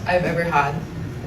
I've ever had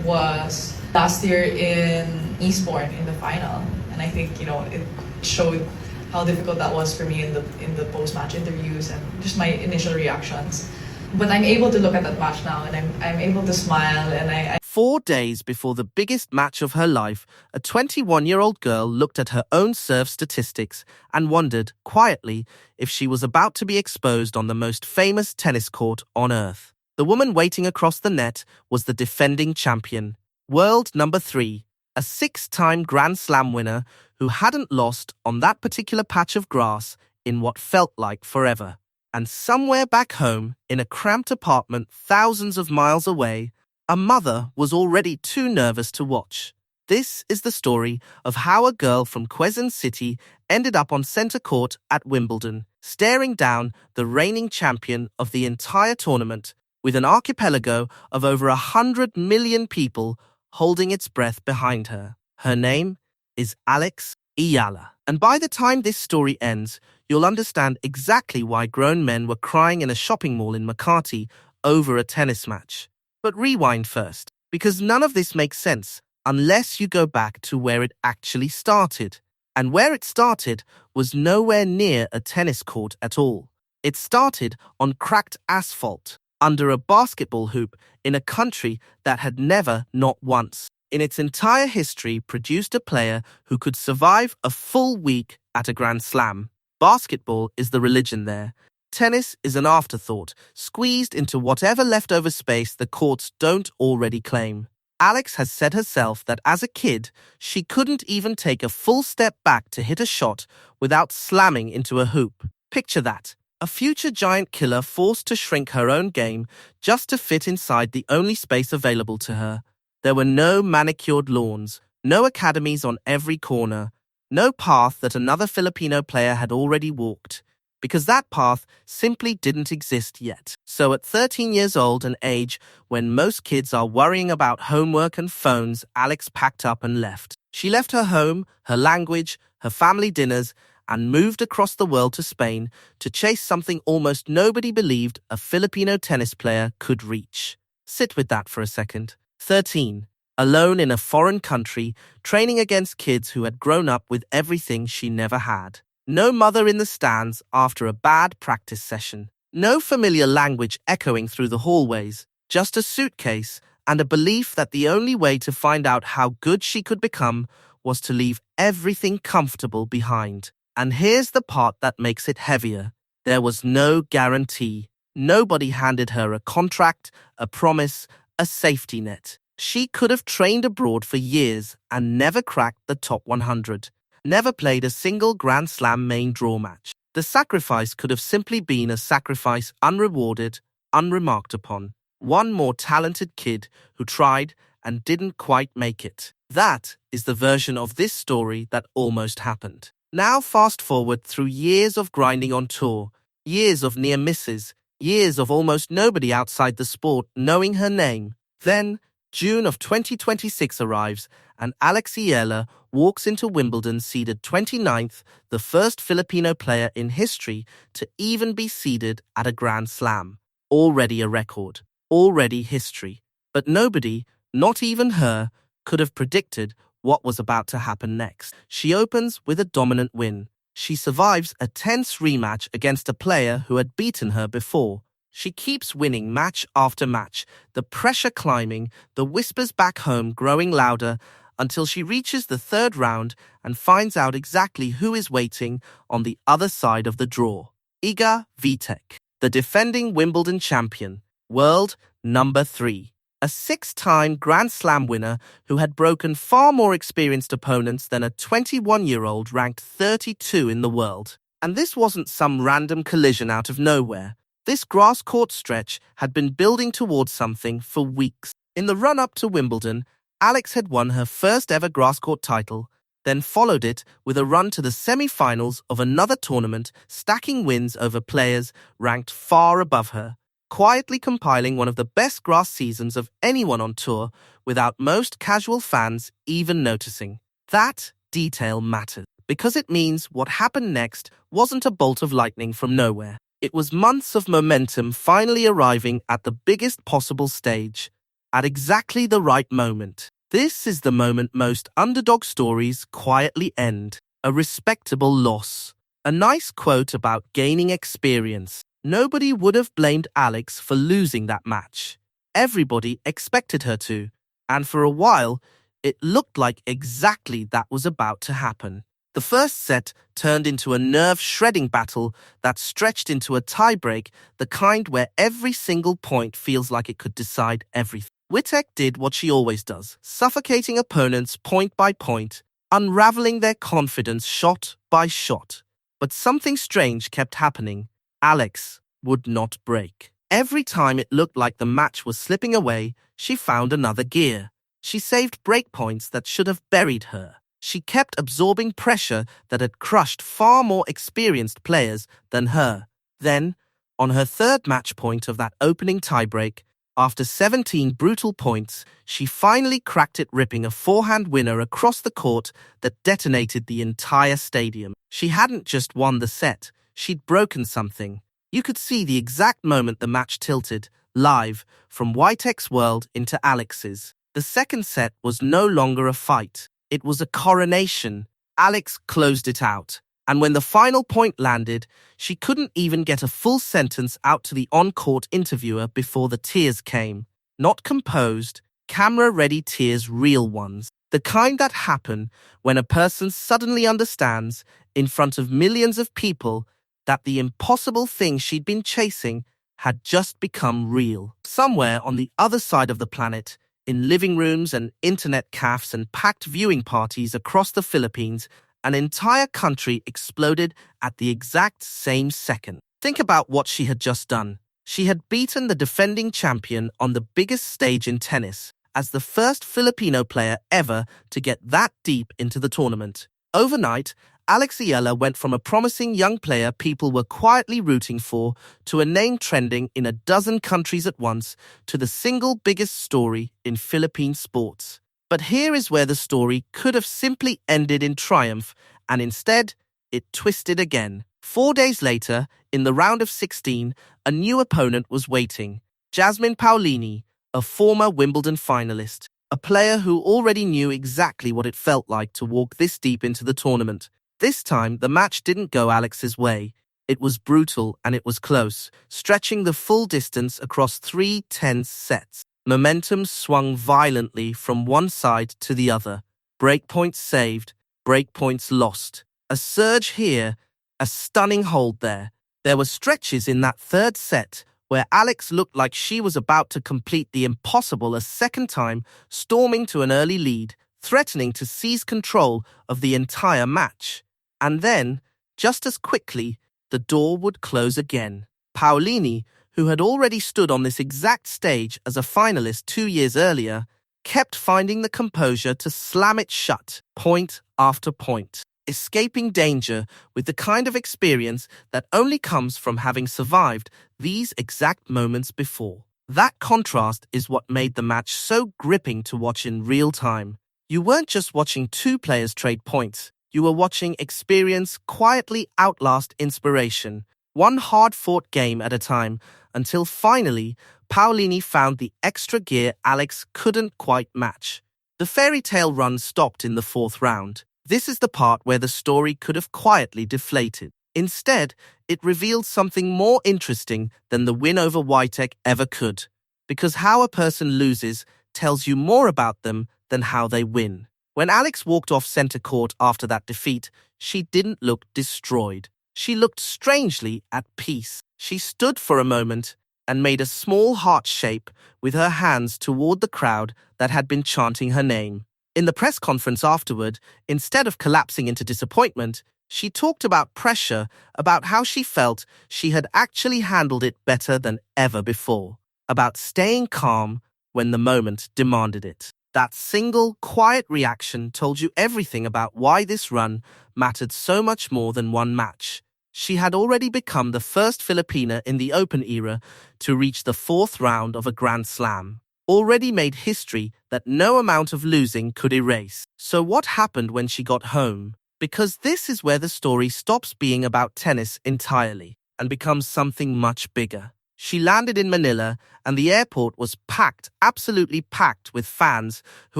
was last year in Eastbourne in the final. And I think, it showed how difficult that was for me in the post-match interviews and just my initial reactions. But I'm able to look at that match now and I'm able to smile and I 4 days before the biggest match of her life, a 21-year-old girl looked at her own serve statistics and wondered, quietly, if she was about to be exposed on the most famous tennis court on earth. The woman waiting across the net was the defending champion, world number 3, a 6-time Grand Slam winner who hadn't lost on that particular patch of grass in what felt like forever. And somewhere back home, in a cramped apartment thousands of miles away, a mother was already too nervous to watch. This is the story of how a girl from Quezon City ended up on centre court at Wimbledon, staring down the reigning champion of the entire tournament, with an archipelago of over 100 million people holding its breath behind her. Her name is Eala. And by the time this story ends, you'll understand exactly why grown men were crying in a shopping mall in Makati over a tennis match. But rewind first, because none of this makes sense unless you go back to where it actually started. And where it started was nowhere near a tennis court at all. It started on cracked asphalt, under a basketball hoop in a country that had never, not once, in its entire history produced a player who could survive a full week at a Grand Slam. Basketball is the religion there. Tennis is an afterthought, squeezed into whatever leftover space the courts don't already claim. Alex has said herself that as a kid, she couldn't even take a full step back to hit a shot without slamming into a hoop. Picture that. A future giant killer forced to shrink her own game just to fit inside the only space available to her. There were no manicured lawns, no academies on every corner, no path that another Filipino player had already walked, because that path simply didn't exist yet. So at 13 years old, an age when most kids are worrying about homework and phones, Alex packed up and left. She left her home, her language, her family dinners, and moved across the world to Spain to chase something almost nobody believed a Filipino tennis player could reach. Sit with that for a second. 13. Alone in a foreign country, training against kids who had grown up with everything she never had. No mother in the stands after a bad practice session. No familiar language echoing through the hallways. Just a suitcase and a belief that the only way to find out how good she could become was to leave everything comfortable behind. And here's the part that makes it heavier. There was no guarantee. Nobody handed her a contract, a promise, a safety net. She could have trained abroad for years and never cracked the top 100. Never played a single Grand Slam main draw match. The sacrifice could have simply been a sacrifice unrewarded, unremarked upon. One more talented kid who tried and didn't quite make it. That is the version of this story that almost happened. Now fast forward through years of grinding on tour, years of near misses, years of almost nobody outside the sport knowing her name. Then, June of 2026 arrives and Eala walks into Wimbledon seeded 29th, the first Filipino player in history to even be seeded at a Grand Slam. Already a record, already history. But nobody, not even her, could have predicted what was about to happen next. She opens with a dominant win. She survives a tense rematch against a player who had beaten her before. She keeps winning match after match, the pressure climbing, the whispers back home growing louder, until she reaches the third round and finds out exactly who is waiting on the other side of the draw. Iga Świątek, the defending Wimbledon champion, world number 3. A 6-time Grand Slam winner who had broken far more experienced opponents than a 21-year-old ranked 32 in the world. And this wasn't some random collision out of nowhere. This grass court stretch had been building towards something for weeks. In the run-up to Wimbledon, Alex had won her first ever grass court title, then followed it with a run to the semi-finals of another tournament, stacking wins over players ranked far above her, quietly compiling one of the best grass seasons of anyone on tour without most casual fans even noticing. That detail matters, because it means what happened next wasn't a bolt of lightning from nowhere. It was months of momentum finally arriving at the biggest possible stage. at exactly the right moment. This is the moment most underdog stories quietly end. A respectable loss. A nice quote about gaining experience. Nobody would have blamed Alex for losing that match. Everybody expected her to, and for a while, it looked like exactly that was about to happen. The first set turned into a nerve-shredding battle that stretched into a tiebreak, the kind where every single point feels like it could decide everything. Świątek did what she always does, suffocating opponents point by point, unraveling their confidence shot by shot. But something strange kept happening. Alex would not break. Every time it looked like the match was slipping away, she found another gear. She saved breakpoints that should have buried her. She kept absorbing pressure that had crushed far more experienced players than her. Then, on her third match point of that opening tiebreak, after 17 brutal points, she finally cracked it, ripping a forehand winner across the court that detonated the entire stadium. She hadn't just won the set, she'd broken something. You could see the exact moment the match tilted, live, from Świątek's world into Alex's. The second set was no longer a fight. It was a coronation. Alex closed it out. And when the final point landed, she couldn't even get a full sentence out to the on-court interviewer before the tears came. Not composed, camera-ready tears, real ones. The kind that happen when a person suddenly understands, in front of millions of people, that the impossible thing she'd been chasing had just become real. Somewhere on the other side of the planet, in living rooms and internet cafes and packed viewing parties across the Philippines, an entire country exploded at the exact same second. Think about what she had just done. She had beaten the defending champion on the biggest stage in tennis, as the first Filipino player ever to get that deep into the tournament. Overnight, Eala went from a promising young player people were quietly rooting for to a name trending in a dozen countries at once to the single biggest story in Philippine sports. But here is where the story could have simply ended in triumph, and instead, it twisted again. 4 days later, in the round of 16, a new opponent was waiting. Jasmine Paolini, a former Wimbledon finalist, a player who already knew exactly what it felt like to walk this deep into the tournament. This time, the match didn't go Alex's way. It was brutal and it was close, stretching the full distance across 3 tense sets. Momentum swung violently from one side to the other. Breakpoints saved, breakpoints lost. A surge here, a stunning hold there. There were stretches in that third set where Alex looked like she was about to complete the impossible a second time, storming to an early lead, threatening to seize control of the entire match. And then, just as quickly, the door would close again. Paolini, who had already stood on this exact stage as a finalist 2 years earlier, kept finding the composure to slam it shut, point after point, escaping danger with the kind of experience that only comes from having survived these exact moments before. That contrast is what made the match so gripping to watch in real time. You weren't just watching two players trade points. You were watching experience quietly outlast inspiration, one hard-fought game at a time, until finally, Paolini found the extra gear Alex couldn't quite match. The fairy tale run stopped in the fourth round. This is the part where the story could have quietly deflated. Instead, it revealed something more interesting than the win over Świątek ever could, because how a person loses tells you more about them than how they win. When Alex walked off center court after that defeat, she didn't look destroyed. She looked strangely at peace. She stood for a moment and made a small heart shape with her hands toward the crowd that had been chanting her name. In the press conference afterward, instead of collapsing into disappointment, she talked about pressure, about how she felt she had actually handled it better than ever before, about staying calm when the moment demanded it. That single, quiet reaction told you everything about why this run mattered so much more than one match. She had already become the first Filipina in the Open era to reach the fourth round of a Grand Slam, already made history that no amount of losing could erase. So what happened when she got home? Because this is where the story stops being about tennis entirely and becomes something much bigger. She landed in Manila, and the airport was packed, absolutely packed, with fans who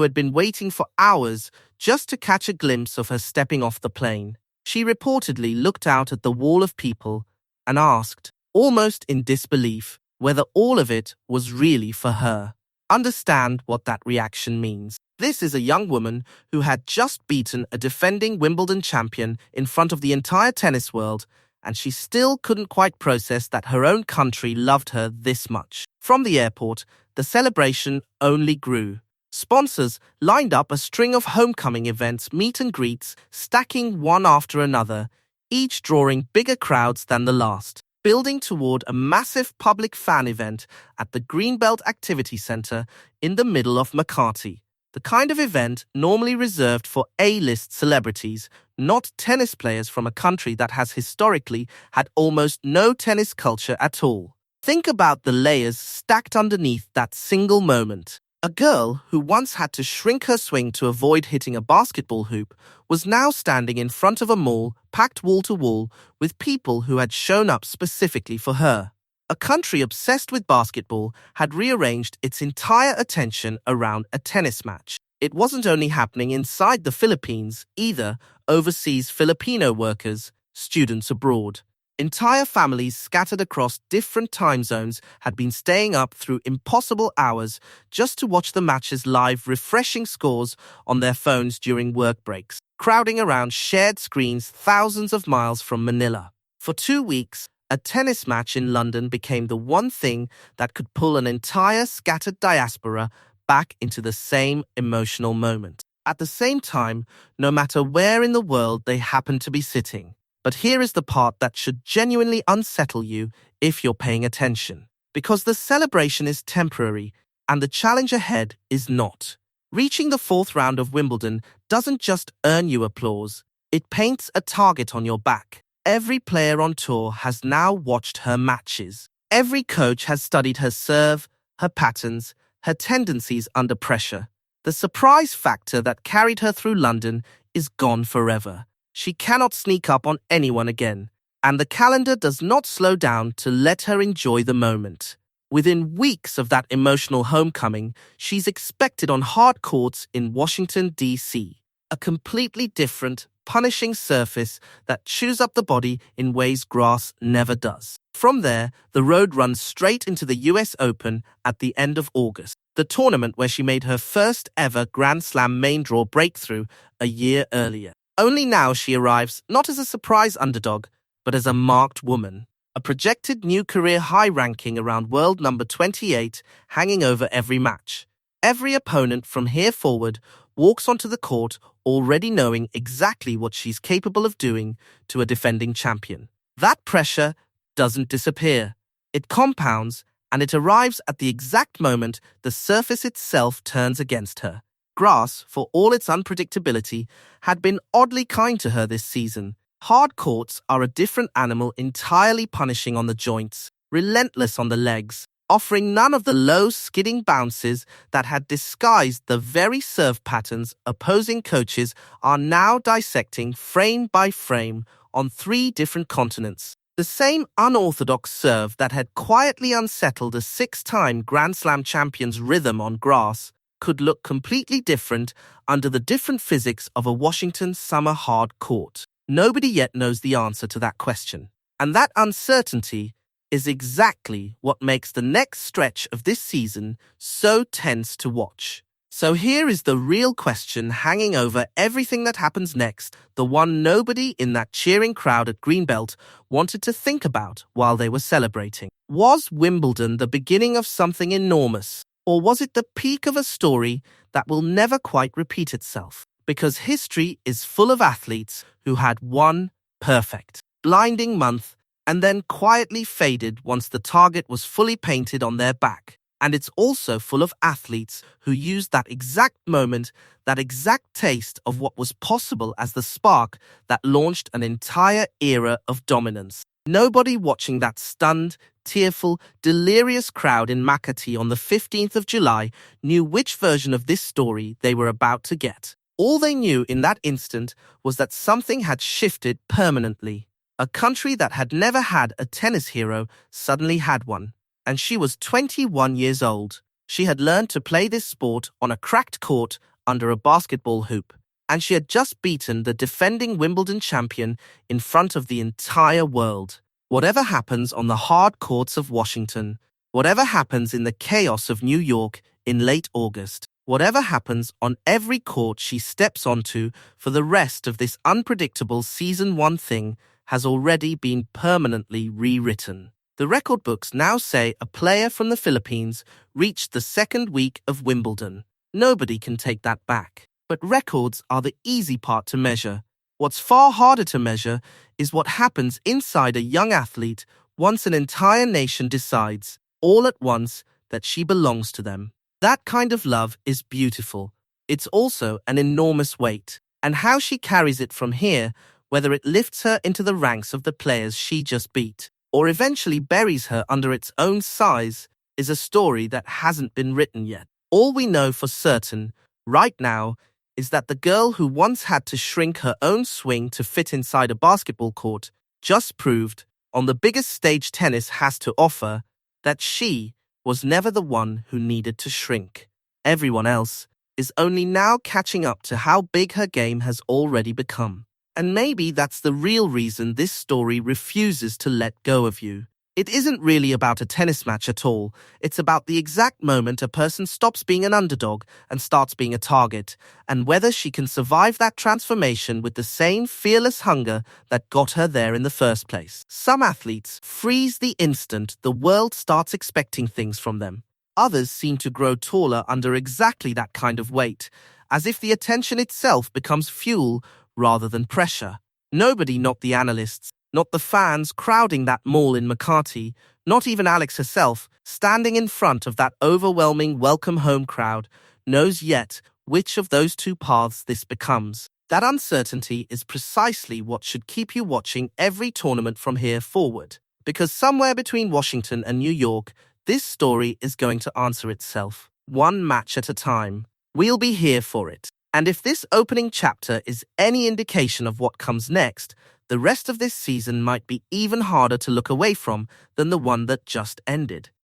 had been waiting for hours just to catch a glimpse of her stepping off the plane. She reportedly looked out at the wall of people and asked, almost in disbelief, whether all of it was really for her. Understand what that reaction means. This is a young woman who had just beaten a defending Wimbledon champion in front of the entire tennis world, and she still couldn't quite process that her own country loved her this much. From the airport, the celebration only grew. Sponsors lined up a string of homecoming events, meet and greets, stacking one after another, each drawing bigger crowds than the last, building toward a massive public fan event at the Greenbelt Activity Center in the middle of Makati. The kind of event normally reserved for A-list celebrities, not tennis players from a country that has historically had almost no tennis culture at all. Think about the layers stacked underneath that single moment. A girl who once had to shrink her swing to avoid hitting a basketball hoop was now standing in front of a mall packed wall to wall with people who had shown up specifically for her. A country obsessed with basketball had rearranged its entire attention around a tennis match. It wasn't only happening inside the Philippines either. Overseas Filipino workers, students abroad, entire families scattered across different time zones had been staying up through impossible hours just to watch the matches live, refreshing scores on their phones during work breaks, crowding around shared screens thousands of miles from Manila. For 2 weeks, a tennis match in London became the one thing that could pull an entire scattered diaspora back into the same emotional moment. At the same time, no matter where in the world they happen to be sitting. But here is the part that should genuinely unsettle you if you're paying attention. Because the celebration is temporary and the challenge ahead is not. Reaching the fourth round of Wimbledon doesn't just earn you applause, it paints a target on your back. Every player on tour has now watched her matches. Every coach has studied her serve, her patterns, her tendencies under pressure. The surprise factor that carried her through London is gone forever. She cannot sneak up on anyone again, and the calendar does not slow down to let her enjoy the moment. Within weeks of that emotional homecoming, she's expected on hard courts in Washington, D.C., a completely different, punishing surface that chews up the body in ways grass never does. From there, the road runs straight into the US Open at the end of August, the tournament where she made her first ever Grand Slam main draw breakthrough a year earlier. Only now she arrives not as a surprise underdog, but as a marked woman. A projected new career high ranking around world number 28 hanging over every match. Every opponent from here forward walks onto the court already knowing exactly what she's capable of doing to a defending champion. That pressure doesn't disappear. It compounds, and it arrives at the exact moment the surface itself turns against her. Grass, for all its unpredictability, had been oddly kind to her this season. Hard courts are a different animal, entirely punishing on the joints, relentless on the legs, offering none of the low, skidding bounces that had disguised the very serve patterns opposing coaches are now dissecting frame by frame on 3 different continents. The same unorthodox serve that had quietly unsettled a 6-time Grand Slam champion's rhythm on grass could look completely different under the different physics of a Washington summer hard court. Nobody yet knows the answer to that question. And that uncertainty is exactly what makes the next stretch of this season so tense to watch. So here is the real question hanging over everything that happens next, the one nobody in that cheering crowd at Greenbelt wanted to think about while they were celebrating. Was Wimbledon the beginning of something enormous, or was it the peak of a story that will never quite repeat itself? Because history is full of athletes who had one perfect, blinding month and then quietly faded once the target was fully painted on their back. And it's also full of athletes who used that exact moment, that exact taste of what was possible as the spark that launched an entire era of dominance. Nobody watching that stunned, tearful, delirious crowd in Makati on the 15th of July knew which version of this story they were about to get. All they knew in that instant was that something had shifted permanently. A country that had never had a tennis hero suddenly had one. and she was 21 years old. She had learned to play this sport on a cracked court under a basketball hoop, and she had just beaten the defending Wimbledon champion in front of the entire world. Whatever happens on the hard courts of Washington, whatever happens in the chaos of New York in late August, whatever happens on every court she steps onto for the rest of this unpredictable season, one thing has already been permanently rewritten. The record books now say a player from the Philippines reached the second week of Wimbledon. Nobody can take that back. But records are the easy part to measure. What's far harder to measure is what happens inside a young athlete once an entire nation decides, all at once, that she belongs to them. That kind of love is beautiful. It's also an enormous weight. And how she carries it from here, whether it lifts her into the ranks of the players she just beat, or eventually buries her under its own size, is a story that hasn't been written yet. All we know for certain, right now, is that the girl who once had to shrink her own swing to fit inside a basketball court just proved, on the biggest stage tennis has to offer, that she was never the one who needed to shrink. Everyone else is only now catching up to how big her game has already become. And maybe that's the real reason this story refuses to let go of you. It isn't really about a tennis match at all. It's about the exact moment a person stops being an underdog and starts being a target, and whether she can survive that transformation with the same fearless hunger that got her there in the first place. Some athletes freeze the instant the world starts expecting things from them. Others seem to grow taller under exactly that kind of weight, as if the attention itself becomes fuel rather than pressure. Nobody, not the analysts, not the fans crowding that mall in Makati, not even Alex herself, standing in front of that overwhelming welcome home crowd, knows yet which of those two paths this becomes. That uncertainty is precisely what should keep you watching every tournament from here forward. Because somewhere between Washington and New York, this story is going to answer itself, one match at a time. We'll be here for it. And if this opening chapter is any indication of what comes next, the rest of this season might be even harder to look away from than the one that just ended.